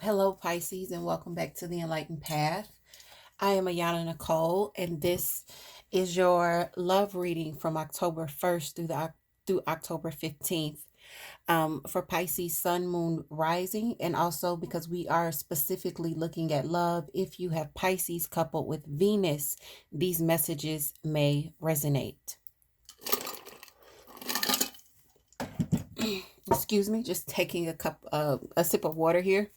Hello, Pisces, and welcome back to the Enlightened Path. I am Ayana Nicole, and this is your love reading from October 1st through October 15th. For Pisces, Sun, Moon, Rising, and also because we are specifically looking at love. If you have Pisces coupled with Venus, these messages may resonate. Excuse me, just taking a sip of water here.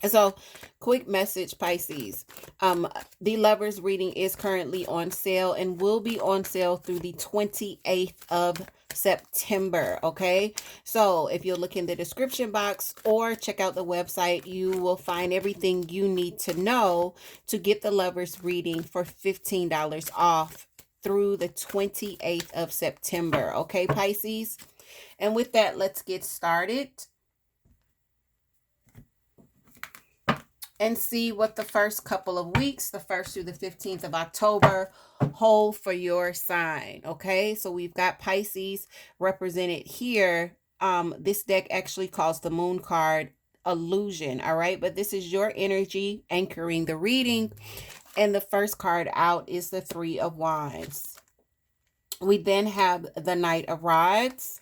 And so, quick message, Pisces. The Lovers reading is currently on sale and will be on sale through the 28th of September. Okay. So, if you look in the description box or check out the website, you will find everything you need to know to get the Lovers reading for $15 off through the 28th of September. Okay, Pisces. And with that, let's get started and see what the first couple of weeks, the 1st through the 15th of October, hold for your sign. Okay, so we've got Pisces represented here. This deck actually calls the moon card illusion. All right, but this is your energy anchoring the reading. And the first card out is the Three of Wands. We then have the Knight of Rods.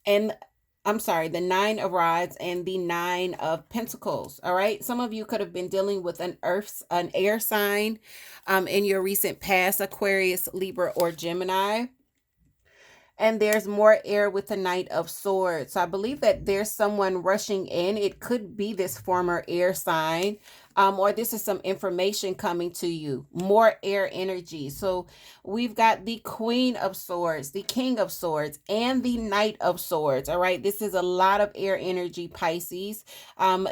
And the Nine of Rods and the Nine of Pentacles. All right. Some of you could have been dealing with an air sign in your recent past, Aquarius, Libra, or Gemini. And there's more air with the Knight of Swords. So I believe that there's someone rushing in. It could be this former air sign, or this is some information coming to you. More air energy. So we've got the Queen of Swords, the King of Swords, and the Knight of Swords. All right. This is a lot of air energy, Pisces.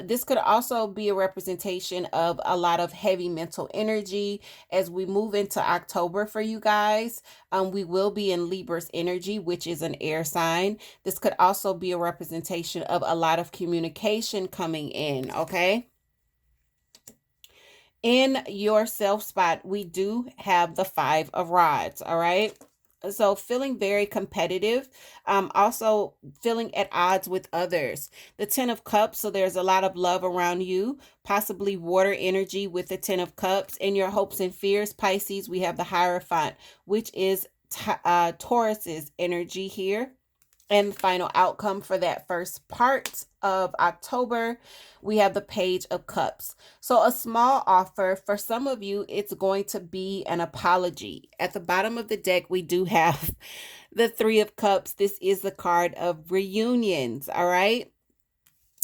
This could also be a representation of a lot of heavy mental energy as we move into October for you guys. We will be in Libra's energy, which is an air sign. This could also be a representation of a lot of communication coming in, okay? In your self spot, we do have the Five of Rods, all right? So feeling very competitive, also feeling at odds with others. The Ten of Cups, so there's a lot of love around you, possibly water energy with the Ten of Cups. In your hopes and fears, Pisces, we have the Hierophant, which is Taurus's energy here. And the final outcome for that first part of October, we have the Page of Cups. So a small offer for some of you, it's going to be an apology. At the bottom of the deck, we do have the Three of Cups. This is the card of reunions, all right?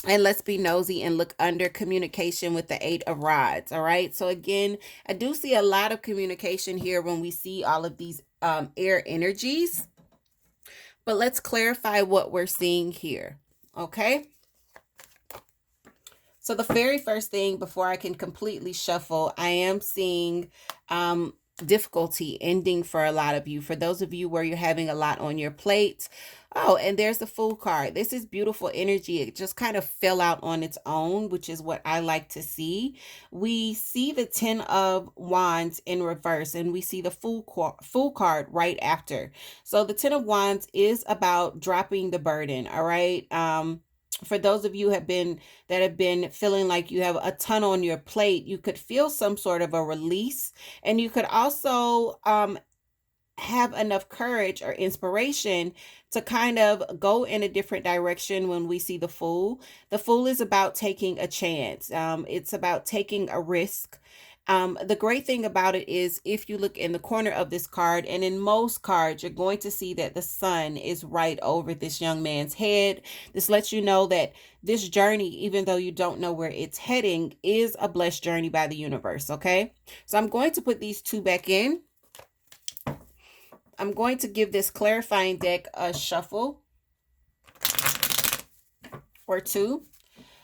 And let's be nosy and look under communication with the Eight of Rods, all right? So again, I do see a lot of communication here when we see all of these air energies. But let's clarify what we're seeing here, okay? So the very first thing, before I can completely shuffle, I am seeing difficulty ending for a lot of you. For those of you where you're having a lot on your plate. Oh, and there's the Fool card. This is beautiful energy. It just kind of fell out on its own, which is what I like to see. We see the Ten of Wands in reverse, and we see the Fool card right after. So the Ten of Wands is about dropping the burden, all right? For those of you that have been feeling like you have a ton on your plate, you could feel some sort of a release, and you could also have enough courage or inspiration to kind of go in a different direction when we see the Fool. The Fool is about taking a chance. It's about taking a risk. The great thing about it is if you look in the corner of this card, and in most cards, you're going to see that the sun is right over this young man's head. This lets you know that this journey, even though you don't know where it's heading, is a blessed journey by the universe, okay? So I'm going to put these two back in. I'm going to give this clarifying deck a shuffle or two.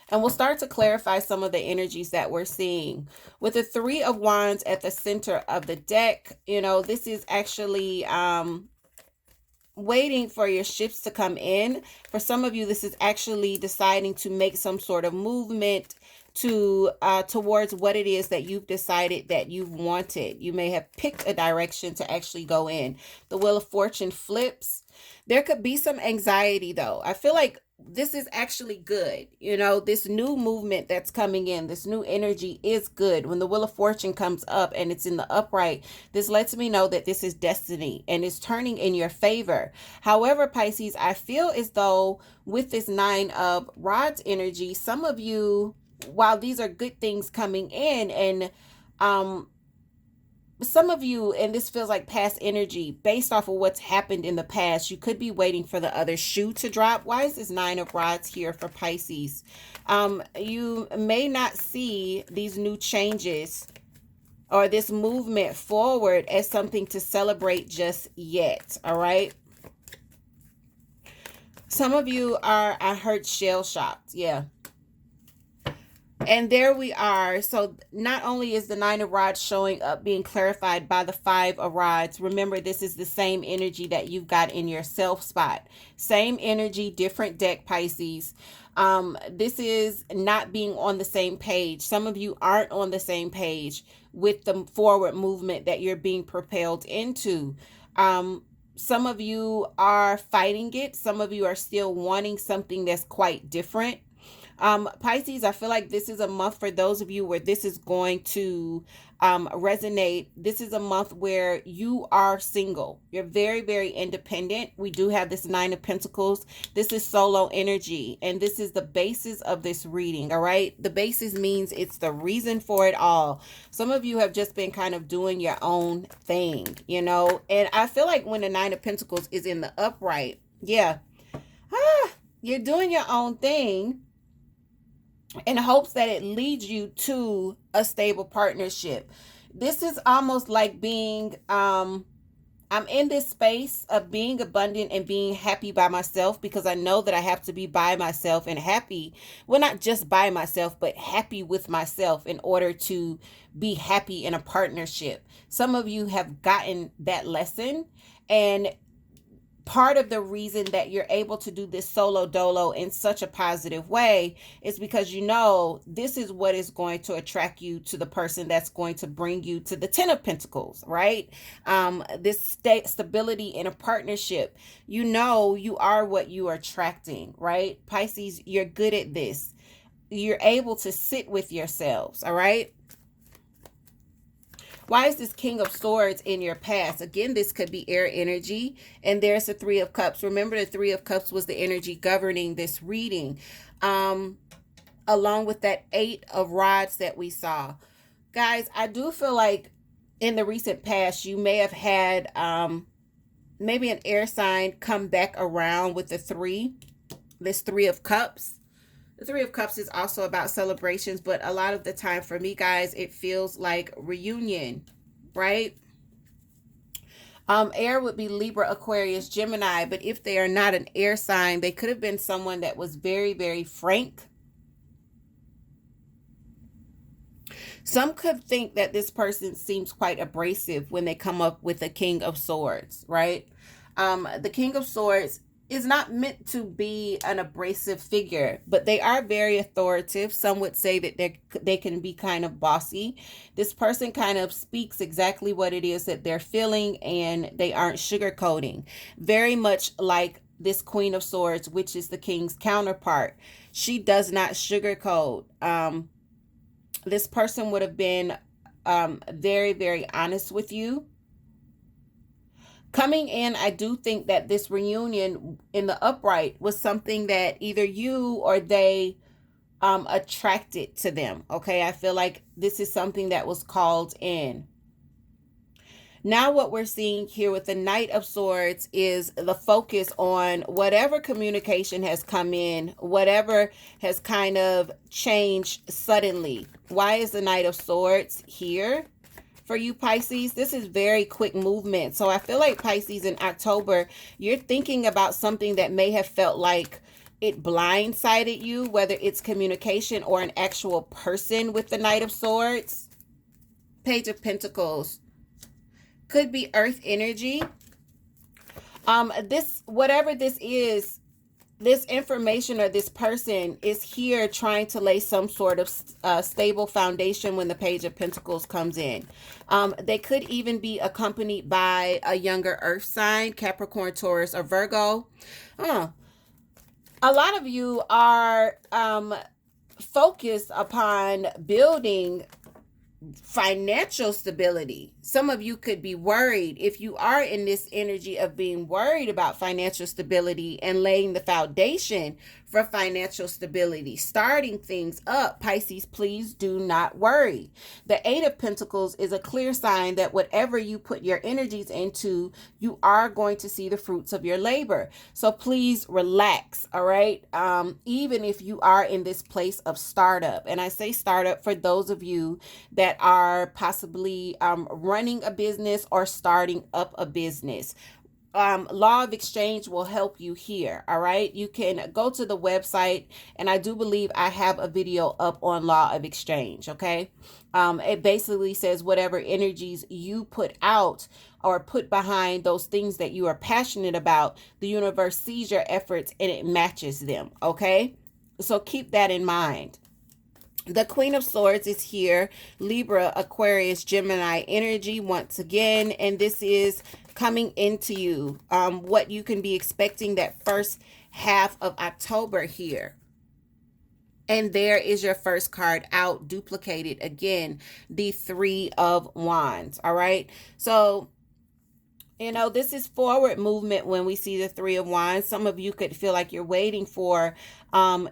And we'll start to clarify some of the energies that we're seeing. With the Three of Wands at the center of the deck, you know, this is actually waiting for your ships to come in. For some of you, this is actually deciding to make some sort of movement to towards what it is that you've decided that you've wanted. You may have picked a direction to actually go in. The Wheel of Fortune flips. There could be some anxiety though. I feel like this is actually good. You know, this new movement that's coming in, this new energy is good. When the Wheel of Fortune comes up and it's in the upright, this lets me know that this is destiny and it's turning in your favor. However, Pisces, I feel as though with this Nine of Rods energy, some of you, while these are good things coming in, and um some of you, and this feels like past energy based off of what's happened in the past, you could be waiting for the other shoe to drop. Why is this Nine of Rods here for Pisces? You may not see these new changes or this movement forward as something to celebrate just yet. All right. Some of you are, I heard, shell shocked. Yeah. And there we are. So not only is the Nine of Rods showing up, being clarified by the Five of Rods. Remember, this is the same energy that you've got in your self spot. Same energy, different deck, Pisces. This is not being on the same page. Some of you aren't on the same page with the forward movement that you're being propelled into. Some of you are fighting it. Some of you are still wanting something that's quite different. Pisces, I feel like this is a month for those of you where this is going to resonate. This is a month where you are single. You're very, very independent. We do have this Nine of Pentacles. This is solo energy, and this is the basis of this reading, all right? The basis means it's the reason for it all. Some of you have just been kind of doing your own thing, you know? And I feel like when the Nine of Pentacles is in the upright, yeah, you're doing your own thing in hopes that it leads you to a stable partnership. This is almost like being, I'm in this space of being abundant and being happy by myself, because I know that I have to be by myself and happy. Well, not just by myself, but happy with myself in order to be happy in a partnership. Some of you have gotten that lesson, and part of the reason that you're able to do this solo dolo in such a positive way is because you know this is what is going to attract you to the person that's going to bring you to the Ten of Pentacles, right? This stability in a partnership. You know you are what you are attracting, right? Pisces, you're good at this. You're able to sit with yourselves, all right? Why is this King of Swords in your past? Again, this could be air energy. And there's the Three of Cups. Remember, the Three of Cups was the energy governing this reading. Along with that Eight of Rods that we saw. Guys, I do feel like in the recent past, you may have had maybe an air sign come back around with the three. This Three of Cups. The Three of Cups is also about celebrations, but a lot of the time for me, guys, it feels like reunion, right? Air would be Libra, Aquarius, Gemini, but if they are not an air sign, they could have been someone that was very, very frank. Some could think that this person seems quite abrasive when they come up with the King of Swords, right? The King of Swords is not meant to be an abrasive figure, but they are very authoritative. Some would say that they can be kind of bossy. This person kind of speaks exactly what it is that they're feeling, and they aren't sugarcoating. Very much like this Queen of Swords, which is the King's counterpart. She does not sugarcoat. This person would have been very, very honest with you. Coming in, I do think that this reunion in the upright was something that either you or they attracted to them. Okay, I feel like this is something that was called in. Now what we're seeing here with the Knight of Swords is the focus on whatever communication has come in, whatever has kind of changed suddenly. Why is the Knight of Swords here? For you, Pisces, this is very quick movement. So I feel like, Pisces, in October, you're thinking about something that may have felt like it blindsided you, whether it's communication or an actual person with the Knight of Swords. Page of Pentacles. Could be earth energy. Whatever this is, this information or this person is here trying to lay some sort of stable foundation when the Page of Pentacles comes in. They could even be accompanied by a younger earth sign, Capricorn, Taurus, or Virgo. A lot of you are focused upon building financial stability. Some of you could be worried if you are in this energy of being worried about financial stability and laying the foundation for financial stability, starting things up. Pisces, please do not worry. The Eight of Pentacles is a clear sign that whatever you put your energies into, you are going to see the fruits of your labor. So please relax, all right? Even if you are in this place of startup, and I say startup for those of you that are possibly running a business or starting up a business. Law of exchange will help you here. All right. You can go to the website, and I do believe I have a video up on law of exchange. Okay. It basically says whatever energies you put out or put behind those things that you are passionate about, the universe sees your efforts and it matches them. Okay. So keep that in mind. The Queen of Swords is here, Libra, Aquarius, Gemini energy once again, and this is coming into you. What you can be expecting that first half of October here. And there is your first card out, duplicated again, the Three of Wands. All right. So, this is forward movement when we see the Three of Wands. Some of you could feel like you're waiting for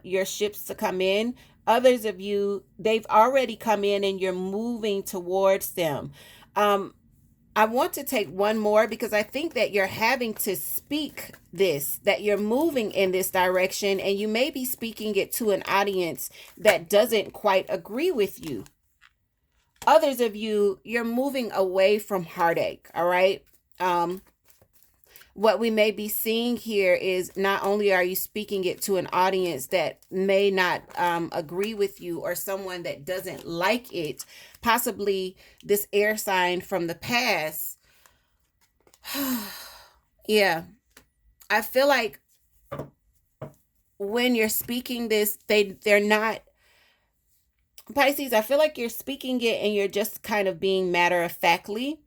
your ships to come in. Others of you, they've already come in and you're moving towards them. I want to take one more because I think that you're having to speak this, that you're moving in this direction, and you may be speaking it to an audience that doesn't quite agree with you. Others of you, you're moving away from heartache, all right? What we may be seeing here is not only are you speaking it to an audience that may not agree with you or someone that doesn't like it, possibly this air sign from the past. Yeah, I feel like when you're speaking this, they're not, Pisces, I feel like you're speaking it and you're just kind of being matter of factly.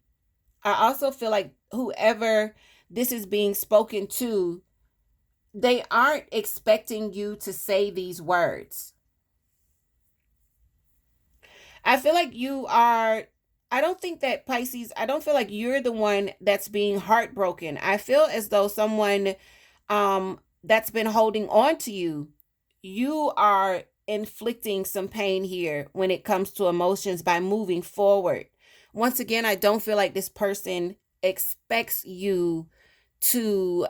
I also feel like whoever this is being spoken to, they aren't expecting you to say these words. I feel like you are, I don't think that Pisces, I don't feel like you're the one that's being heartbroken. I feel as though someone that's been holding on to you, you are inflicting some pain here when it comes to emotions by moving forward. Once again, I don't feel like this person expects you to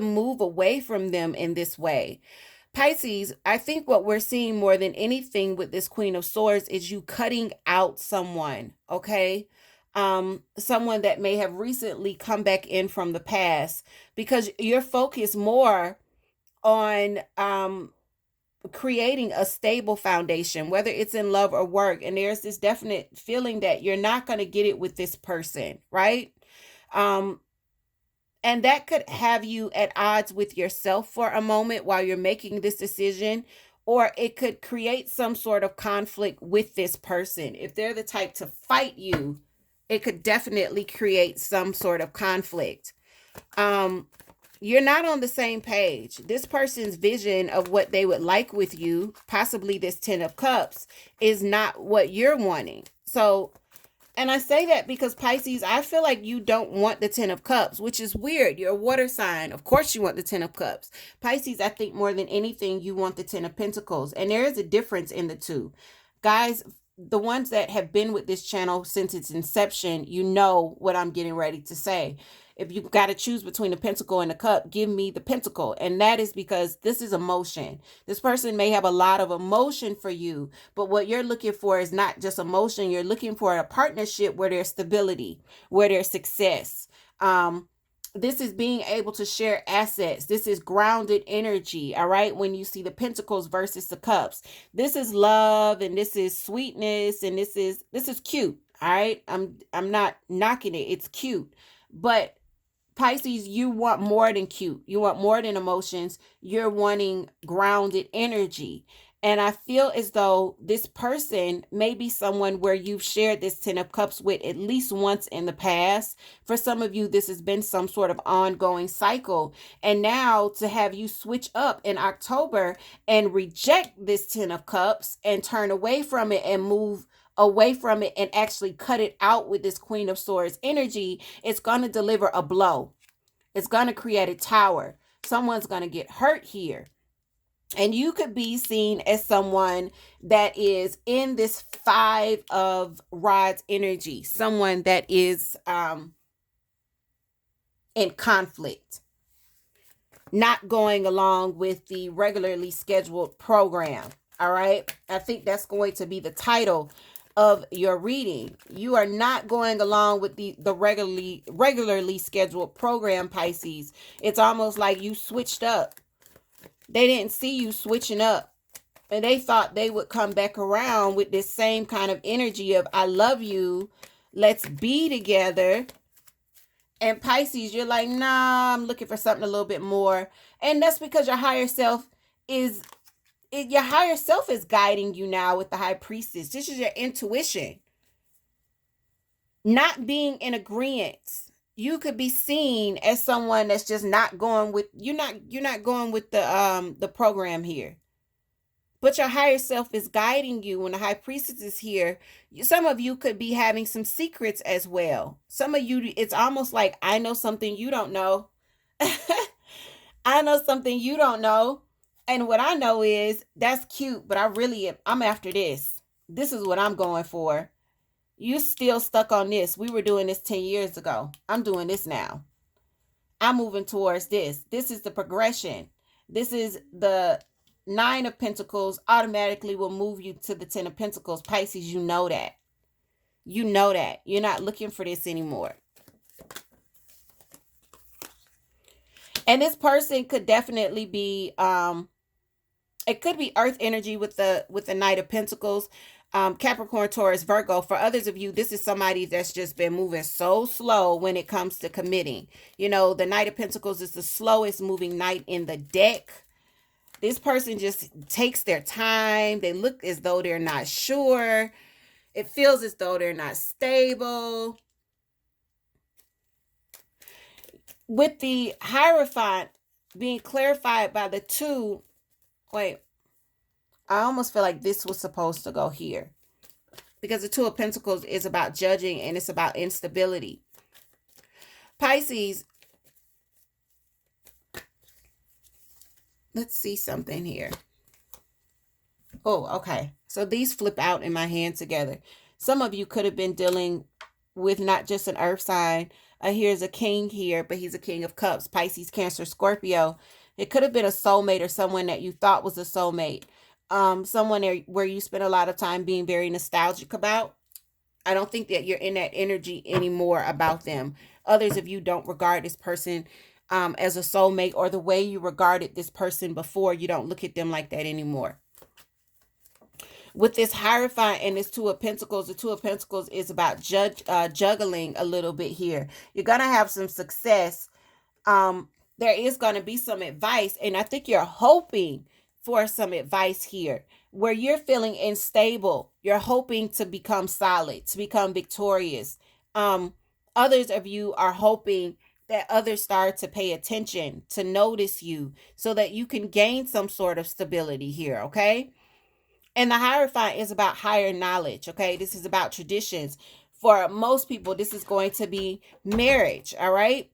move away from them in this way. Pisces, I think what we're seeing more than anything with this Queen of Swords is you cutting out someone, okay? Someone that may have recently come back in from the past, because you're focused more on creating a stable foundation, whether it's in love or work. And there's this definite feeling that you're not going to get it with this person, right? And that could have you at odds with yourself for a moment while you're making this decision, or it could create some sort of conflict with this person. If they're the type to fight you, it could definitely create some sort of conflict. You're not on the same page. This person's vision of what they would like with you, possibly this 10 of Cups, is not what you're wanting. So, and I say that because Pisces, I feel like you don't want the 10 of Cups, which is weird. You're a water sign. Of course you want the 10 of Cups. Pisces, I think more than anything, you want the 10 of Pentacles. And there is a difference in the two. Guys, the ones that have been with this channel since its inception, you know what I'm getting ready to say. If you've got to choose between the pentacle and the cup, give me the pentacle. And that is because this is emotion. This person may have a lot of emotion for you, but what you're looking for is not just emotion. You're looking for a partnership where there's stability, where there's success. This is being able to share assets. This is grounded energy. All right. When you see the pentacles versus the cups, this is love and this is sweetness. And this is cute. All right. I'm not knocking it. It's cute. But Pisces, you want more than cute. You want more than emotions. You're wanting grounded energy. And I feel as though this person may be someone where you've shared this 10 of cups with at least once in the past. For some of you, this has been some sort of ongoing cycle. And now to have you switch up in October and reject this 10 of cups and turn away from it and move away from it and actually cut it out with this Queen of Swords energy, it's going to deliver a blow. It's going to create a tower. Someone's going to get hurt here. And you could be seen as someone that is in this 5 of rods energy, someone that is in conflict, not going along with the regularly scheduled program. All right. I think that's going to be the title of your reading. You are not going along with the regularly scheduled program, Pisces. It's almost like you switched up. They didn't see you switching up, and they thought they would come back around with this same kind of energy of, I love you, let's be together. And Pisces, you're like, nah, I'm looking for something a little bit more. And that's because your higher self is guiding you now with the High Priestess. This is your intuition. Not being in agreement. You could be seen as someone that's just not going with, you're not going with the program here. But your higher self is guiding you. When the High Priestess is here, some of you could be having some secrets as well. Some of you, it's almost like, I know something you don't know. I know something you don't know. And what I know is, that's cute, but I'm after this. This is what I'm going for. You still stuck on this. We were doing this 10 years ago. I'm doing this now. I'm moving towards this. This is the progression. This is the 9 of Pentacles automatically will move you to the 10 of Pentacles. Pisces, you know that. You know that. You're not looking for this anymore. And this person could definitely be, it could be earth energy with the Knight of Pentacles. Capricorn, Taurus, Virgo. For others of you, this is somebody that's just been moving so slow when it comes to committing. You know, the Knight of Pentacles is the slowest moving knight in the deck. This person just takes their time. They look as though they're not sure. It feels as though they're not stable. With the Hierophant being clarified by the 2, wait, I almost feel like this was supposed to go here, because the 2 of Pentacles is about judging and it's about instability. Pisces, let's see something here. Oh, okay. So these flip out in my hand together. Some of you could have been dealing with not just an earth sign. Here's a king here, but he's a king of cups. Pisces, Cancer, Scorpio. It could have been a soulmate or someone that you thought was a soulmate. Someone where you spend a lot of time being very nostalgic about. I don't think that you're in that energy anymore about them. Others of you don't regard this person as a soulmate, or the way you regarded this person before. You don't look at them like that anymore. With this Hierophant and this 2 of Pentacles, the 2 of Pentacles is about juggling a little bit here. You're going to have some success. There is going to be some advice, and I think you're hoping for some advice here where you're feeling unstable. You're hoping to become solid, to become victorious. Others of you are hoping that others start to pay attention, to notice you, so that you can gain some sort of stability here, okay? And the Hierophant is about higher knowledge, okay? This is about traditions. For most people, this is going to be marriage, all right?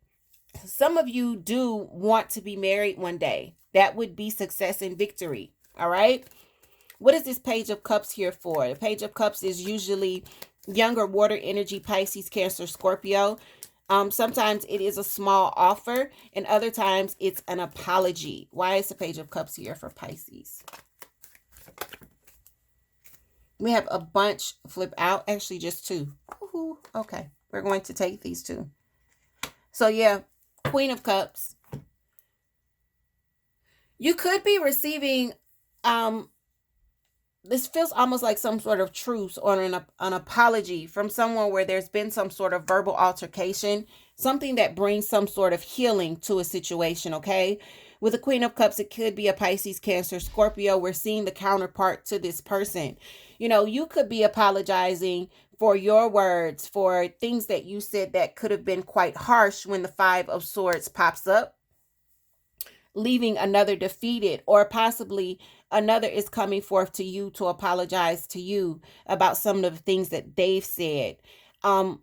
Some of you do want to be married one day. That would be success and victory, all right? What is this Page of Cups here for? The Page of Cups is usually younger water energy, Pisces, Cancer, Scorpio. Sometimes it is a small offer, and other times it's an apology. Why is the Page of Cups here for Pisces? We have a bunch flip out, actually just 2. Woo-hoo. Okay, we're going to take these 2. So yeah, Queen of Cups. You could be receiving, this feels almost like some sort of truce or an apology from someone where there's been some sort of verbal altercation, something that brings some sort of healing to a situation, okay? With the Queen of Cups, it could be a Pisces, Cancer, Scorpio. We're seeing the counterpart to this person. You could be apologizing for your words, for things that you said that could have been quite harsh when the Five of Swords pops up, leaving another defeated, or possibly another is coming forth to you to apologize to you about some of the things that they've said.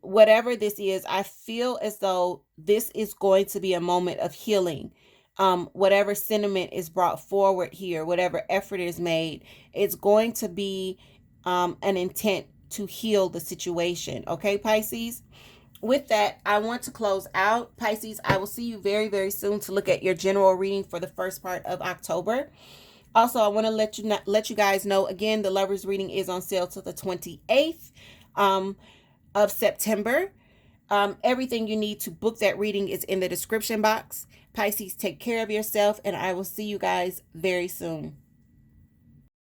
Whatever this is, I feel as though this is going to be a moment of healing. Whatever sentiment is brought forward here, whatever effort is made, it's going to be an intent to heal the situation. Okay, Pisces? With that, I want to close out. Pisces, I will see you very, very soon to look at your general reading for the first part of October. Also, I want to let you guys know again, the lovers reading is on sale till the 28th of September. Everything you need to book that reading is in the description box. Pisces, take care of yourself, and I will see you guys very soon.